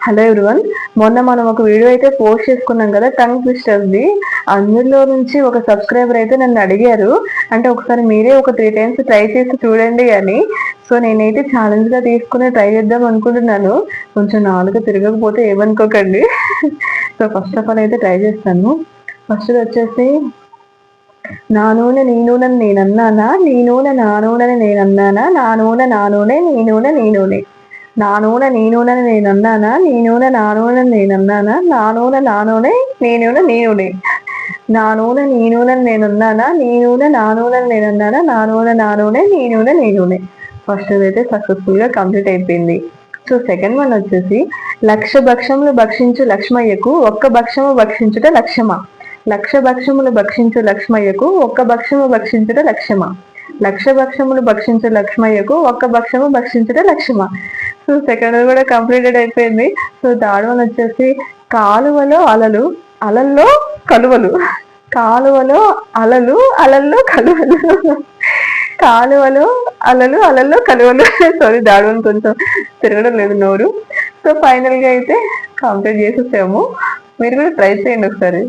Hello everyone. మొన్న మనం ఒక వీడియో అయితే పోస్ట్ చేసుకున్నాం కదా, టంగ్ ట్విస్టర్స్ది. అందులో నుంచి ఒక సబ్స్క్రైబర్ అయితే నన్ను అడిగారు, అంటే ఒకసారి మీరే ఒక 3 times ట్రై చేసి చూడండి అని. సో నేనైతే ఛాలెంజ్గా తీసుకుని ట్రై చేద్దాం అనుకుంటున్నాను. కొంచెం నాలుగు తిరగకపోతే ఏమనుకోకండి. సో ఫస్ట్ ఆఫ్ ఆల్ అయితే ట్రై చేస్తాను. ఫస్ట్ వచ్చేసి, నా నూనె నీ నూనె నేనన్నానా, నీ నూనె నా నూనెని నేనన్నానా, నా నూనె నా నూనె నీ నూనె నీ నూనె. నా నూనె నీ నూనెని నేనన్నానా, నీ నూనె నా నూనెని నేనన్నానా, నా నూనె నా నూనె నీ నూనె నీ నూనె. నా నూనె నీ నూనెని నేనున్నానా, నీ నూనె నా నూనెని నేనన్నానా, నా నూనె నా నూనె నీ నూనె నీ నూనె. ఫస్ట్ అయితే సక్సెస్ఫుల్గా కంప్లీట్ అయిపోయింది. సో సెకండ్ వన్ వచ్చేసి, లక్ష భక్షములు భక్షించు లక్ష్మయ్యకు ఒక్క భక్షము భక్షించుట లక్ష్యమా. లక్ష భక్షములు భక్షించు లక్ష్మయ్యకు ఒక్క భక్షము భక్షించుట లక్ష్యమా. లక్ష భక్షములు భక్షించు లక్ష్మయ్యకు ఒక్క భక్షము భక్షించుట లక్ష్యమా. సో సెకండ్ కూడా కంప్లీటెడ్ అయిపోయింది. సో థర్డ్ వన్ వచ్చేసి, కాలువలో అలలు అలల్లో కలువలు. కాలువలో అలలు అలల్లో కలువలు. కాలువలో అలలు అలల్లో కలువలు. సారీ, థర్డ్ వన్ కొంచెం తిరగడం లేదు నోరు. సో ఫైనల్గా అయితే కంప్లీట్ చేసేసాము. మీరు కూడా ట్రై చేయండి ఒకసారి.